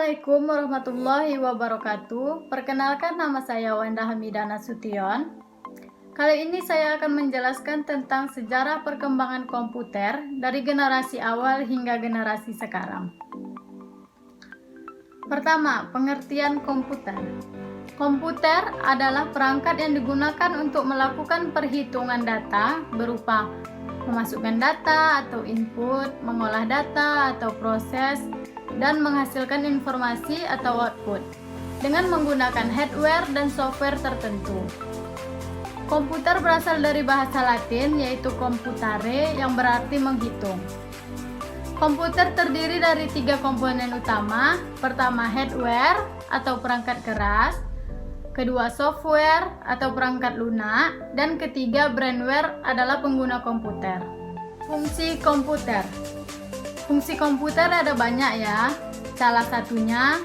Assalamualaikum warahmatullahi wabarakatuh. Perkenalkan, nama saya Wanda Hamidah Nasution. Kali ini saya akan menjelaskan tentang sejarah perkembangan komputer dari generasi awal hingga generasi sekarang. Pertama, pengertian komputer. Komputer adalah perangkat yang digunakan untuk melakukan perhitungan data berupa memasukkan data atau input, mengolah data atau proses, dan menghasilkan informasi atau output dengan menggunakan hardware dan software tertentu. Komputer berasal dari bahasa Latin yaitu computare yang berarti menghitung. Komputer terdiri dari 3 komponen utama. Pertama, hardware atau perangkat keras, kedua, software atau perangkat lunak, dan ketiga, brainware adalah pengguna komputer. Fungsi komputer. Fungsi komputer ada banyak ya. Salah satunya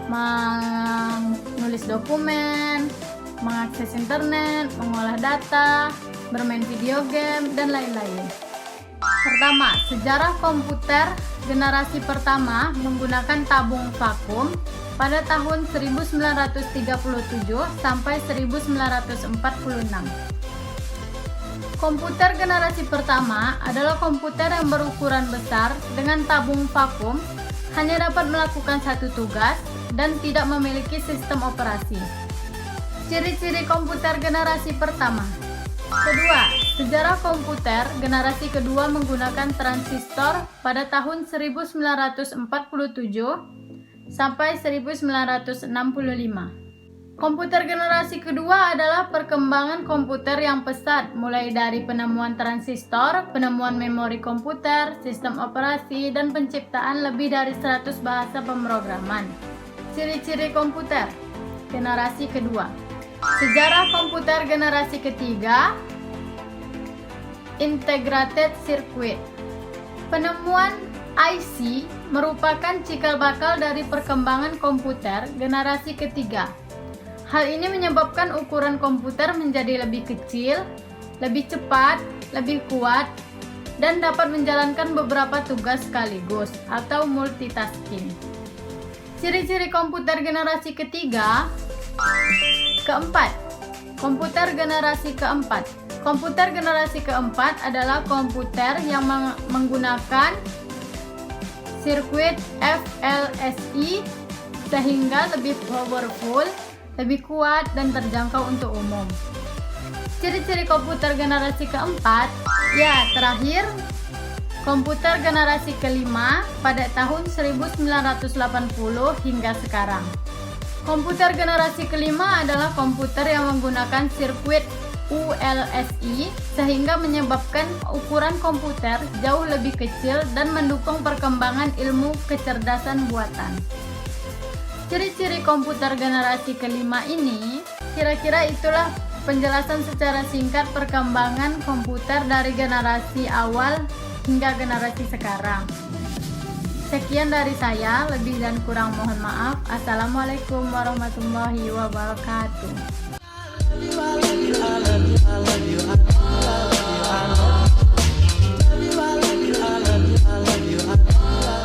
menulis dokumen, mengakses internet, mengolah data, bermain video game, dan lain-lain. Pertama, sejarah komputer generasi pertama menggunakan tabung vakum pada tahun 1937 sampai 1946. Komputer generasi pertama adalah komputer yang berukuran besar dengan tabung vakum, hanya dapat melakukan satu tugas dan tidak memiliki sistem operasi. Ciri-ciri komputer generasi pertama. Kedua, sejarah komputer generasi kedua menggunakan transistor pada tahun 1947 sampai 1965. Komputer generasi kedua adalah perkembangan komputer yang pesat, mulai dari penemuan transistor, penemuan memori komputer, sistem operasi, dan penciptaan lebih dari 100 bahasa pemrograman. Ciri-ciri komputer generasi kedua. Sejarah komputer generasi ketiga, integrated circuit. Penemuan IC merupakan cikal bakal dari perkembangan komputer generasi ketiga. Hal ini menyebabkan ukuran komputer menjadi lebih kecil, lebih cepat, lebih kuat, dan dapat menjalankan beberapa tugas sekaligus atau multitasking. Ciri-ciri komputer generasi ketiga. Keempat, komputer generasi keempat. Komputer generasi keempat adalah komputer yang menggunakan sirkuit VLSI sehingga lebih powerful, lebih kuat, dan terjangkau untuk umum. Ciri-ciri komputer generasi keempat. Ya, terakhir, komputer generasi kelima pada tahun 1980 hingga sekarang. Komputer generasi kelima adalah komputer yang menggunakan sirkuit VLSI sehingga menyebabkan ukuran komputer jauh lebih kecil dan mendukung perkembangan ilmu kecerdasan buatan. Ciri-ciri komputer generasi kelima ini, kira-kira itulah penjelasan secara singkat perkembangan komputer dari generasi awal hingga generasi sekarang. Sekian dari saya, lebih dan kurang mohon maaf. Assalamualaikum warahmatullahi wabarakatuh.